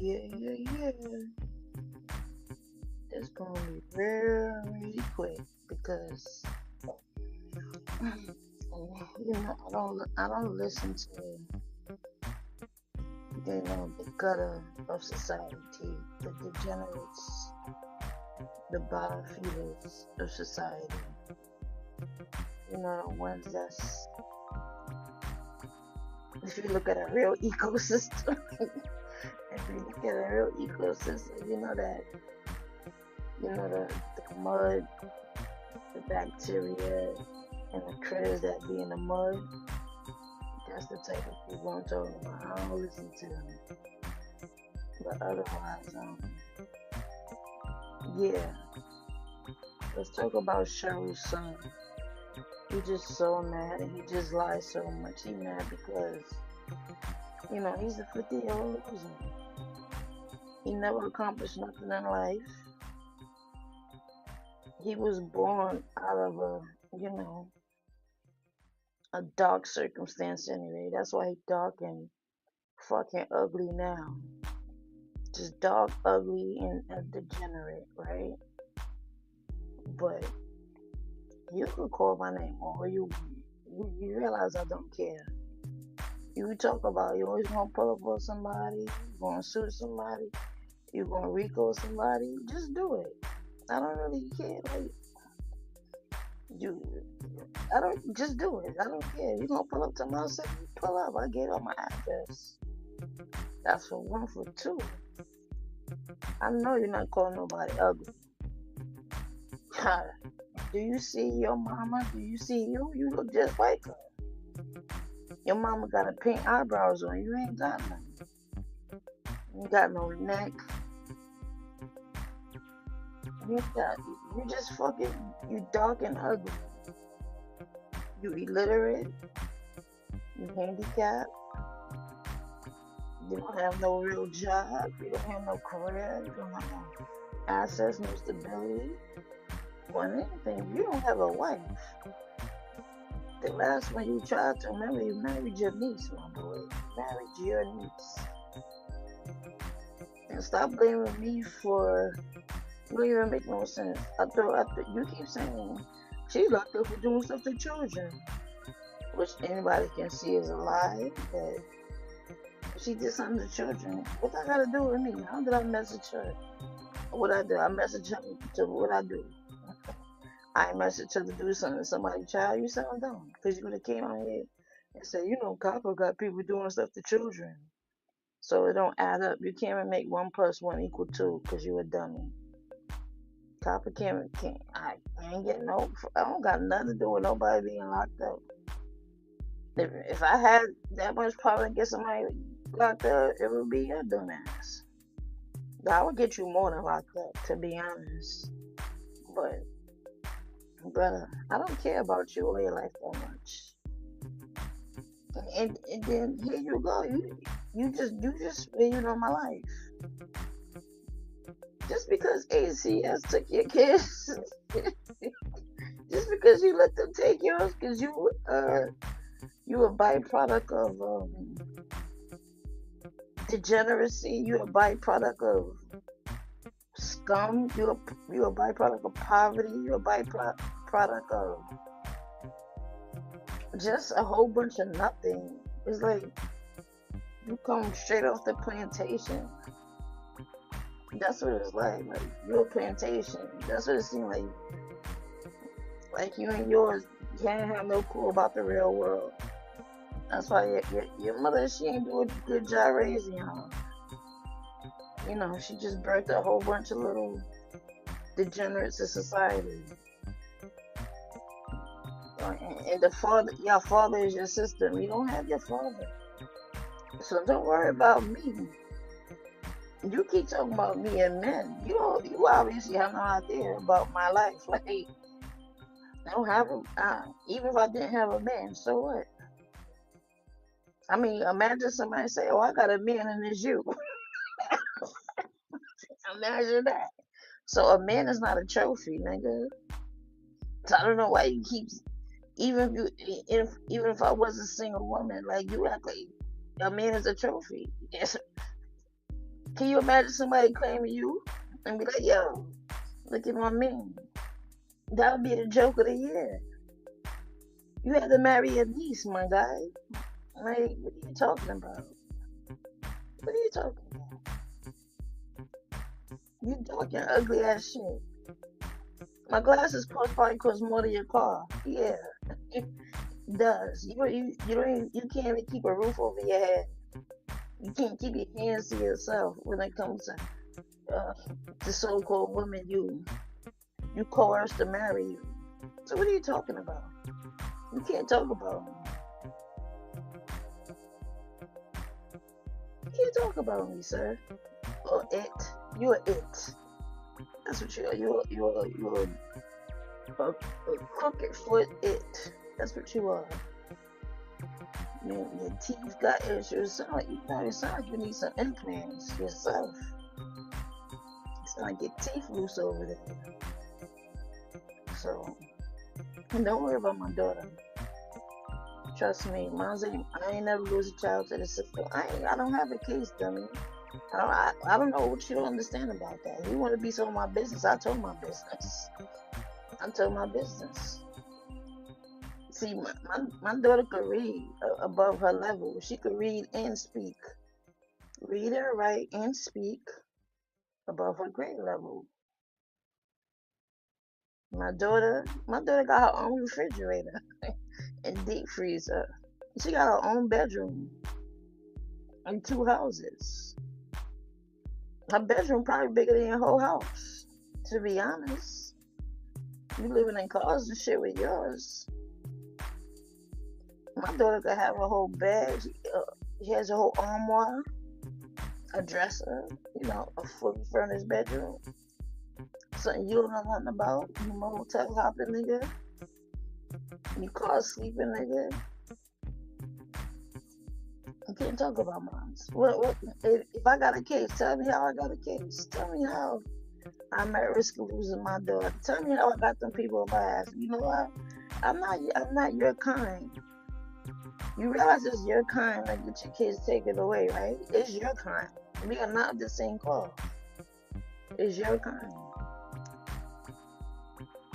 Yeah. It's gonna be really quick because I don't listen to the gutter of society, the degenerates, the bottom feeders of society. The ones that's, if you look at a real ecosystem, if you look at a real ecosystem, the mud, the bacteria, and the critters that be in the mud. That's the type of people I'm talking about. I don't listen to them. But otherwise, yeah. Let's talk about Sheryl's son. He just so mad and he just lies so much. He mad because, he's a 50-year-old loser. He never accomplished nothing in life. He was born out of a dark circumstance anyway. That's why he's dark and fucking ugly now. Just dark, ugly, and a degenerate, right? But you can call my name or you realize I don't care. You talk about you always gonna pull up on somebody, you gonna shoot somebody, you gonna Rico somebody, just do it. I don't really care. Like you I don't just do it. I don't care. You gonna pull up to my city, pull up. I gave up my address. That's for one. For two, I know you're not calling nobody ugly. Do you see your mama? Do you see you? You look just like her. Your mama got a pink eyebrows on. You ain't got none. You ain't got no neck. You just fucking, you dark and ugly. You illiterate. You handicapped. You don't have no real job. You don't have no career. You don't have no assets, no stability. More than anything, you don't have a wife. The last one you tried to remember, you married your niece, my boy. You married your niece. And stop blaming me for, it don't even make no sense. I thought you keep saying she's locked up for doing stuff to children, which anybody can see is a lie. But she did something to children. What that got to do with me? How did I message her? What I do? I message her to what I do. I message her to do something to somebody's child. You sound dumb because you would have came out here and said, Copper got people doing stuff to children, so it don't add up. You can't even make 1+1 = 2 because you a dummy. Copper can't. I ain't getting no. I don't got nothing to do with nobody being locked up. If I had that much power to get somebody locked up, it would be your dumbass. I would get you more than locked up, to be honest. But, brother, I don't care about you or your life that much. And then here you go. You just spitting on my life. Just because ACS took your kids, just because you let them take yours, because you a byproduct of degeneracy. You a byproduct of scum. You a byproduct of poverty. You a byproduct of just a whole bunch of nothing. It's like you come straight off the plantation. That's what it's like. Like you're a plantation. That's what it seems like. Like you and yours can't have no clue about the real world. That's why your mother, she ain't do a good job raising you. She just birthed a whole bunch of little degenerates of society. And your father is your system. You don't have your father. So don't worry about me. You keep talking about me and men. You obviously have no idea about my life. Like, I don't have even if I didn't have a man, so what? I mean, imagine somebody say, "Oh, I got a man and it's you." Imagine that. So a man is not a trophy, nigga. So I don't know why you keep, even if I was a single woman, like you act like a man is a trophy. Yes. Can you imagine somebody claiming you and be like, yo, look at my man? That would be the joke of the year. You had to marry your niece, my guy. Like, what are you talking about? What are you talking about? You talking ugly ass shit. My glasses probably cost more than your car. Yeah, it does. You don't even, you can't even keep a roof over your head. You can't keep your hands to yourself when it comes to so-called women you coerce to marry you. So what are you talking about? You can't talk about me. You can't talk about me, sir. Or it. You're it. That's what you are. You're a crooked foot it. That's what you are. Your teeth got issues. It sound like you need some implants yourself. It's like your teeth loose over there. So, don't worry about my daughter. Trust me, I ain't never lose a child to the system. I don't have a case, dummy. I don't know what you don't understand about that. You want to be some of my business? I told my business. I told my business. See, my daughter could read above her level. She could read and speak. Read and write and speak above her grade level. My daughter got her own refrigerator and deep freezer. She got her own bedroom and 2 houses. Her bedroom probably bigger than your whole house. To be honest, you living in cars and shit with yours. My daughter could have a whole bed. She has a whole armoire, a dresser, a fully furnished bedroom. Something you don't know nothing about. You motel hopping nigga. You car sleeping nigga. I can't talk about mine. What? If I got a case, tell me how I got a case. Tell me how I'm at risk of losing my daughter. Tell me how I got them people on my ass. You know what? I'm not your kind. You realize it's your kind that get your kids taken away, right? It's your kind. We are not the same cloth. It's your kind.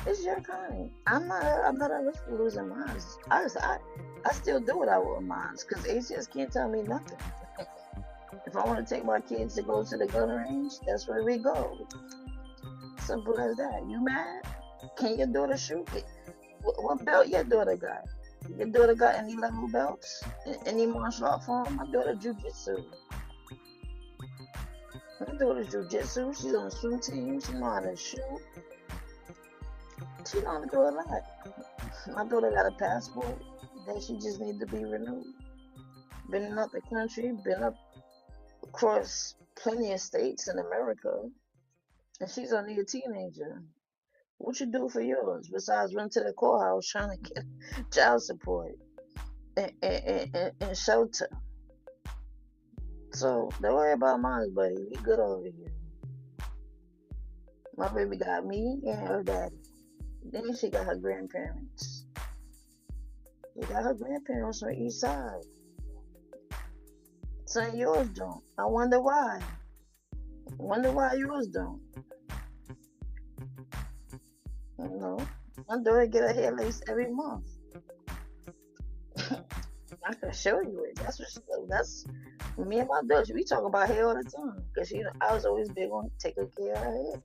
It's your kind. I'm not at risk of losing mine. I still do what I want with mine because ACS can't tell me nothing. If I want to take my kids to go to the gun range, that's where we go. Simple as that. You mad? Can your daughter shoot it? What belt your daughter got? Your daughter got any level belts? Any martial art form? My daughter jujitsu. My daughter's jujitsu. She's on the swim team. She know how to shoot. She know how to do a lot. My daughter got a passport that she just need to be renewed. Been in the country, been up across plenty of states in America, and she's only a teenager. What you do for yours besides run to the courthouse trying to get child support and shelter? So don't worry about mine, buddy. We good over here. My baby got me and her daddy. Then she got her grandparents. She got her grandparents on each side. Some yours don't. I wonder why. I wonder why yours don't. My daughter get her hair laced every month. I can show you it. That's me and my daughter. We talk about hair all the time because I was always big on taking care of her hair.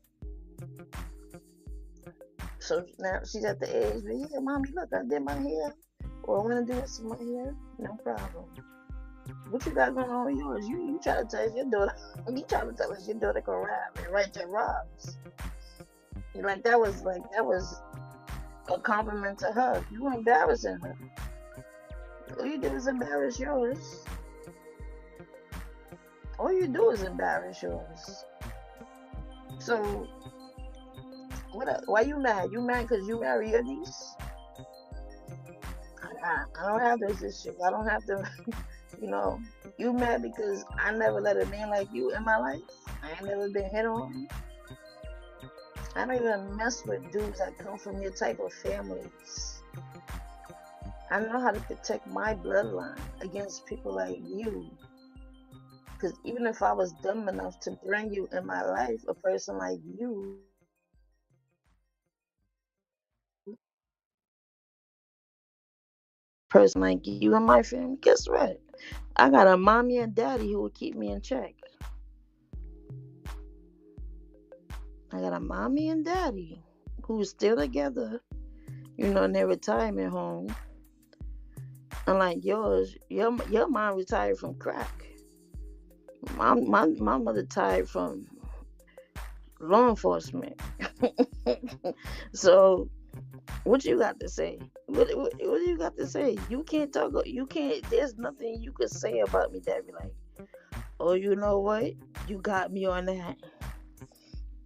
So now she's at the age where, yeah, mommy, look, I did my hair. Or I want to do this to my hair. No problem. What you got going on with yours? You try to tell your daughter. You try to tell us your daughter can rap and write your rhymes. That was a compliment to her. You were embarrassing her. All you do is embarrass yours. All you do is embarrass yours. So, why you mad? You mad because you marry your niece? I don't have those issues. I don't have to, you mad because I never let a man like you in my life? I ain't never been hit on. I don't even mess with dudes that come from your type of families. I know how to protect my bloodline against people like you. Because even if I was dumb enough to bring you in my life, a person like you in my family, guess what? I got a mommy and daddy who will keep me in check. I got a mommy and daddy who's still together, in their retirement home. Unlike yours, your mom retired from crack. My mother retired from law enforcement. So what you got to say? What do you got to say? You can't talk. You can't. There's nothing you could say about me that be like, oh, you know what? You got me on that.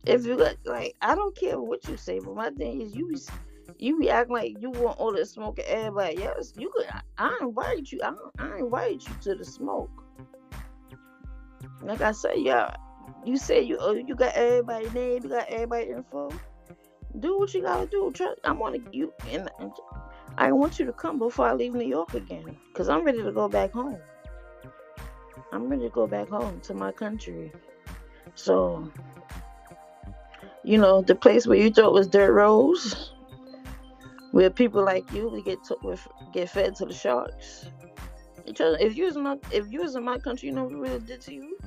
If you got like, I don't care what you say, but my thing is you be acting like you want all the smoke and everybody else. You could. I invite you. I invite you to the smoke. Like I said, yeah. You said you got everybody's name, you got everybody's info. Do what you gotta do. I want you, and I want you to come before I leave New York again, cause I'm ready to go back home. I'm ready to go back home to my country. So, the place where you thought was dirt roads, where people like you we get fed to the sharks. If you was in my country, you know what we would have did to you.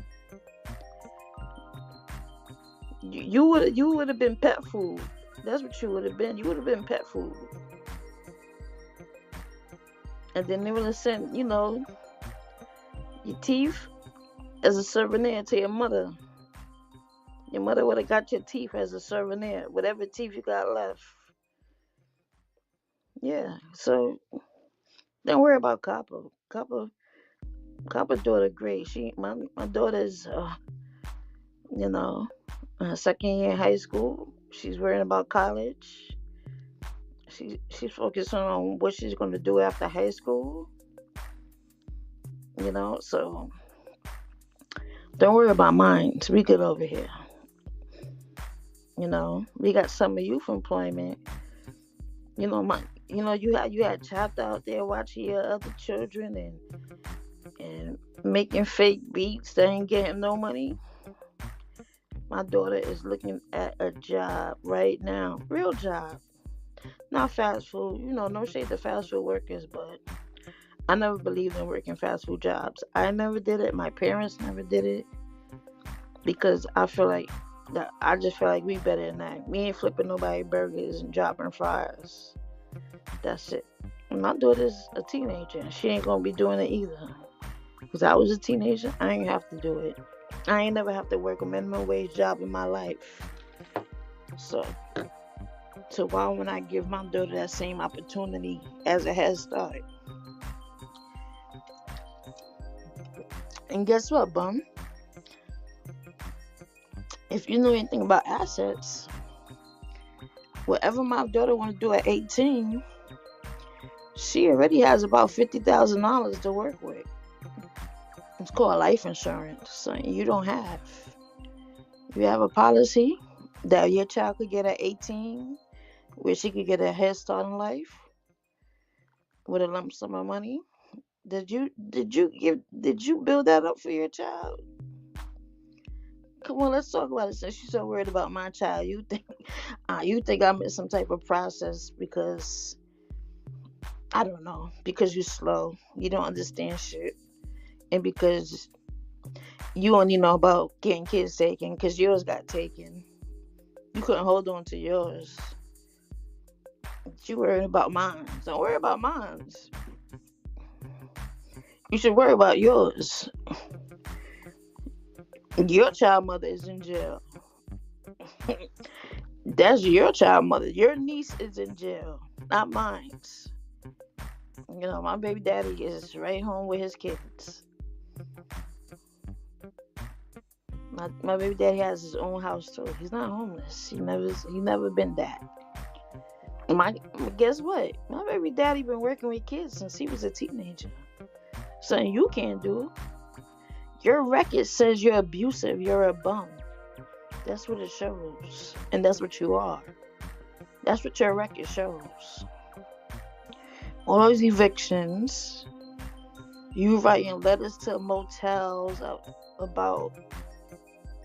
You would have been pet food. That's what you would have been. You would have been pet food. And then they would have sent, your teeth as a souvenir to your mother. Your mother would have got your teeth as a souvenir, whatever teeth you got left. Yeah. So don't worry about Copper. Copper's daughter Grape. My daughter's second year in high school. She's worrying about college. She's focusing on what she's going to do after high school. So don't worry about mine. We good over here. We got summer youth employment. You had chopped out there watching your other children and making fake beats that ain't getting no money. My daughter is looking at a job right now, real job, not fast food. No shade to fast food workers, but I never believed in working fast food jobs. I never did it. My parents never did it because I just feel like we better than that. We ain't flipping nobody burgers and dropping fries. That's it. My daughter's a teenager. She ain't gonna be doing it either. Because I was a teenager, I ain't have to do it. I ain't never have to work a minimum wage job in my life. So why would I give my daughter that same opportunity as a head start? And guess what, bum? If you know anything about assets, whatever my daughter want to do at 18, she already has about $50,000 to work with. It's called life insurance. So you don't have. You have a policy that your child could get at 18, where she could get a head start in life with a lump sum of money. Did you build that up for your child? Come on, let's talk about it. Since you're so worried about my child, you think I'm in some type of process because I don't know, because you're slow, you don't understand shit, and because you only know about getting kids taken because yours got taken. You couldn't hold on to yours. You worried about mine. Don't worry about mine. You should worry about yours. Your child mother is in jail. That's your child mother. Your niece is in jail, not mine. My baby daddy is right home with his kids. My baby daddy has his own house too. He's not homeless. He never been that. Guess what? My baby daddy been working with kids since he was a teenager. Something you can't do. Your record says you're abusive. You're a bum. That's what it shows, and that's what you are. That's what your record shows. All those evictions. You writing letters to motels about,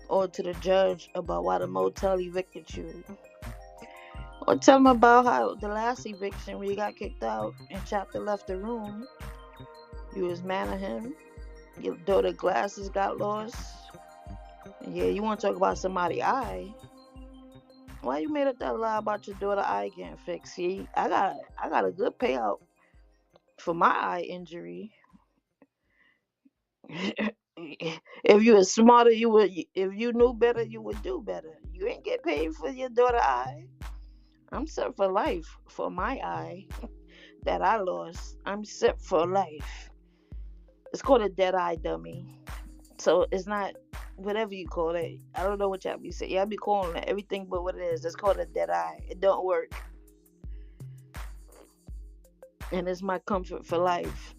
or to the judge about why the motel evicted you. Or tell them about how the last eviction when you got kicked out and chapter left the room. You was mad at him. Your daughter glasses got lost. Yeah, you want to talk about somebody's eye? Why you made up that lie about your daughter eye getting fixed? See, I got a good payout for my eye injury. If you was smarter, you would. If you knew better, you would do better. You ain't get paid for your daughter eye. I'm set for life for my eye that I lost. I'm set for life. It's called a dead eye, dummy. So it's not whatever you call it. I don't know what y'all be saying. Y'all be calling it everything but what it is. It's called a dead eye. It don't work. And it's my comfort for life.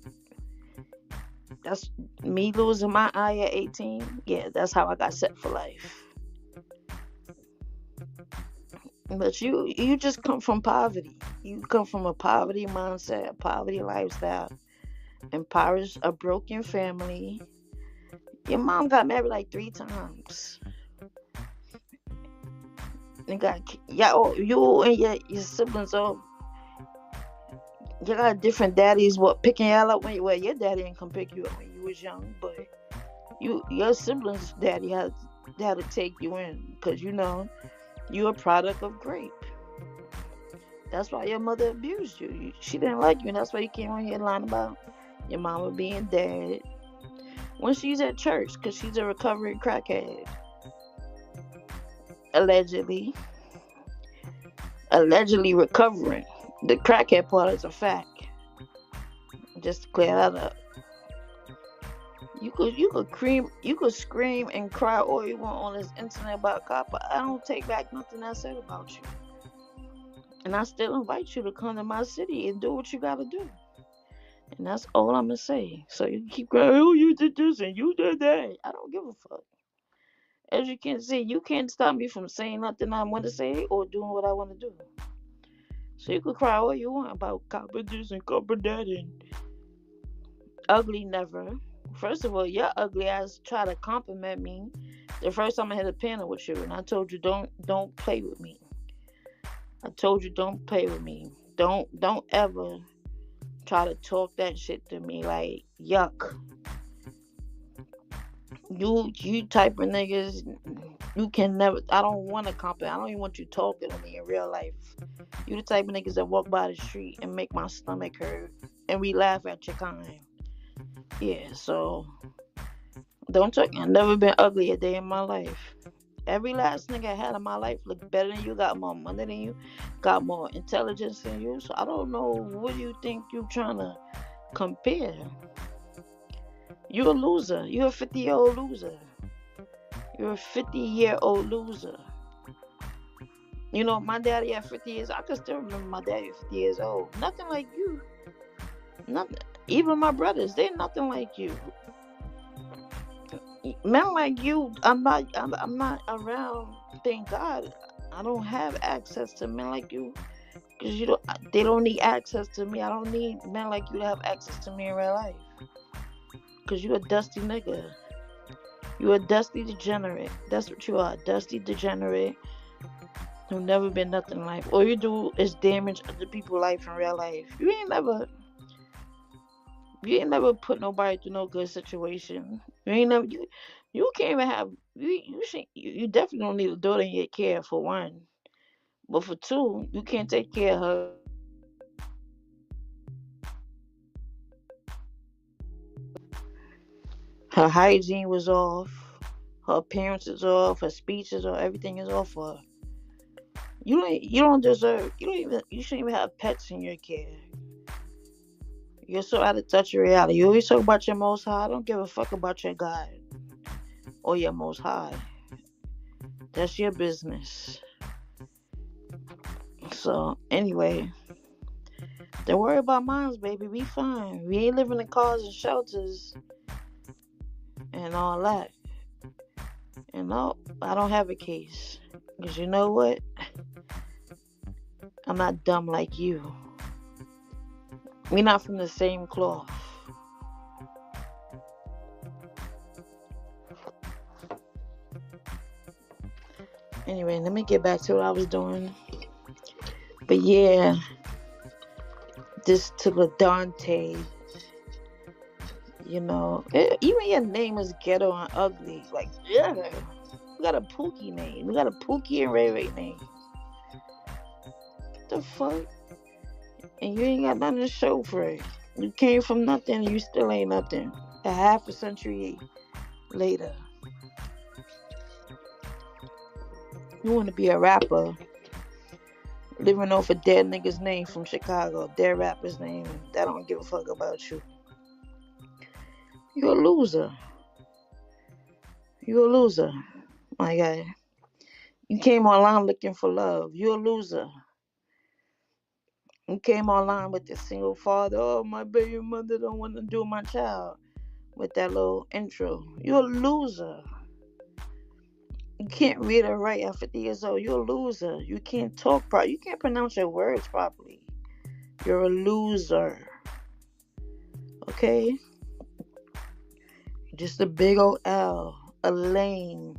That's me losing my eye at 18. Yeah, that's how I got set for life. But you just come from poverty. You come from a poverty mindset, a poverty lifestyle, impoverished, a broken family. Your mom got married like 3 times. And got you and your siblings all, you got different daddies. What picking y'all up when well, your daddy didn't come pick you up when you was young, but your siblings' daddy had to take you in because you a product of Grape. That's why your mother abused you. She didn't like you, and that's why you came on here lying about your mama being dead when she's at church because she's a recovering crackhead. Allegedly recovering. The crackhead part is a fact. Just to clear that up. You could scream and cry all you want on this internet about cop, but I don't take back nothing I said about you. And I still invite you to come to my city and do what you gotta do. And that's all I'm gonna say. So you keep going, oh, you did this and you did that. I don't give a fuck. As you can see, you can't stop me from saying nothing I want to say or doing what I want to do. So you could cry all you want about copper this and copper that and ugly never. First of all, your ugly ass try to compliment me the first time I had a panel with you, and I told you don't play with me. I told you don't play with me. Don't ever try to talk that shit to me like yuck. You type of niggas, you can never. I don't want to compliment. I don't even want you talking to me in real life. You the type of niggas that walk by the street and make my stomach hurt, and we laugh at your kind. Yeah, so don't talk. I've never been ugly a day in my life. Every last nigga I had in my life looked better than you, got more money than you, got more intelligence than you. So I don't know what you think you trying to compare. You're a loser. You're a 50-year-old loser. You're a 50-year-old loser. You know, my daddy at 50 years, I can still remember my daddy at 50 years old. Nothing like you. Nothing. Even my brothers, they're nothing like you. Men like you, I'm not around. Thank God, I don't have access to men like you, because they don't need access to me. I don't need men like you to have access to me in real life, because you a dusty nigga. You a dusty degenerate. That's what you are, a dusty degenerate who never been nothing in life. All you do is damage other people's life in real life. You ain't never put nobody through no good situation. You can't even have you definitely don't need a daughter in your care for one. But for two, you can't take care of her. Her hygiene was off. Her appearance is off. Her speech is off. Everything is off for her. You don't deserve. You shouldn't even have pets in your care. You're so out of touch with reality. You always talk about your Most High. I don't give a fuck about your God or your Most High. That's your business. So anyway, don't worry about mines, baby. We fine. We ain't living in cars and shelters and all that. And no, I don't have a case. Because you know what? I'm not dumb like you. We're not from the same cloth. Anyway, let me get back to what I was doing. But yeah, this to the Dante. Even your name is ghetto and ugly. Like, yeah, we got a Pookie name. We got a Pookie and Ray Ray name. What the fuck? And you ain't got nothing to show for it. You came from nothing and you still ain't nothing. A half a century later. You want to be a rapper. Living off a dead nigga's name from Chicago. Dead rapper's name. That don't give a fuck about you. You're a loser. You're a loser. My guy. You came online looking for love. You're a loser. You came online with the single father. Oh, my baby mother don't want to do my child. With that little intro. You're a loser. You can't read or write at 50 years old. You're a loser. You can't talk properly. You can't pronounce your words properly. You're a loser. Okay? Just a big old L. A lame.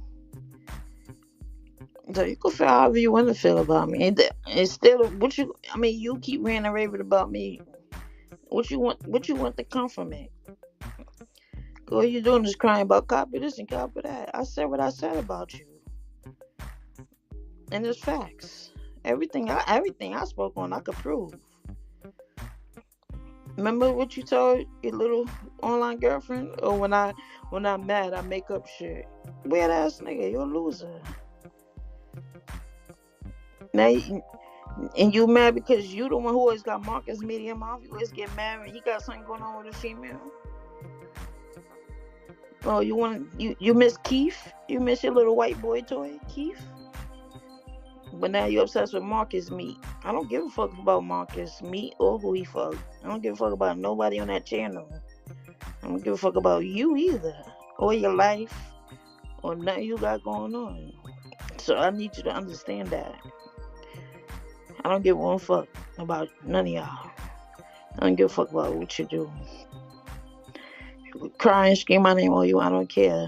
So you can feel however you want to feel about me. And still, you keep ranting and raving about me. What you want to come from it? All you doing is crying about copy this and copy that. I said what I said about you. And it's facts. Everything I spoke on, I could prove. Remember what you told your little online girlfriend? Or when I'm mad, I make up shit. Weird ass nigga, you're a loser. Now, and you mad because you the one who always got Marcus medium off. You always get mad when he got something going on with a female. Oh, you miss Keith? You miss your little white boy toy, Keith? But now you're obsessed with Marcus meat. I don't give a fuck about Marcus meat or who he fucked. I don't give a fuck about nobody on that channel. I don't give a fuck about you either. Or your life. Or nothing you got going on. So I need you to understand that. I don't give one fuck about none of y'all. I don't give a fuck about what you do. You can cry and scream my name all you. I don't care.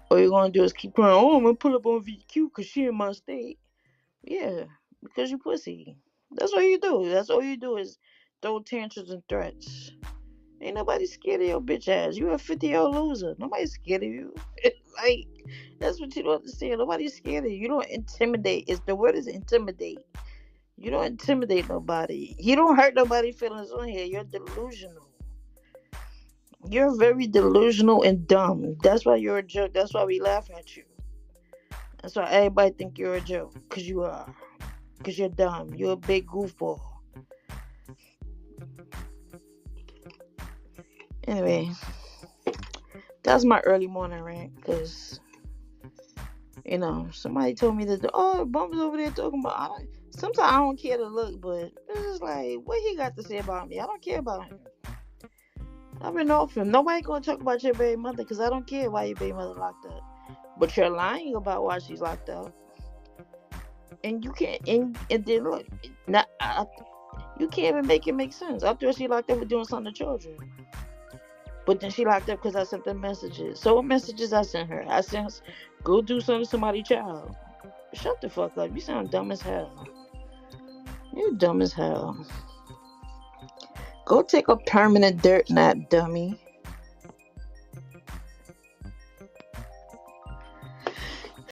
All you're gonna do is keep crying. Oh, I'm gonna pull up on VQ because she in my state. Yeah, because you pussy. That's all you do. That's all you do is throw tantrums and threats. Ain't nobody scared of your bitch ass. You a 50-year-old loser. Nobody's scared of you. Like, that's what you don't understand. Nobody's scared of you. You don't intimidate. The word is intimidate. You don't intimidate nobody. You don't hurt nobody's feelings on here. You're delusional. You're very delusional and dumb. That's why you're a joke. That's why we laugh at you. That's why everybody think you're a joke. Because you are. Because you're dumb. You're a big goofball. Anyway. That's my early morning rant. Because, somebody told me that, Bump's over there talking about, sometimes I don't care to look, but it's just like, what he got to say about me? I don't care about him. I've been off him. Nobody gonna talk about your baby mother because I don't care why your baby mother locked up. But you're lying about why she's locked up. And you can't, and then look, you can't even make it make sense. I thought she locked up for doing something to children. But then she locked up because I sent them messages. So what messages I sent her? I sent, go do something to somebody's child. Shut the fuck up. You sound dumb as hell. You're dumb as hell. Go take a permanent dirt nap, dummy.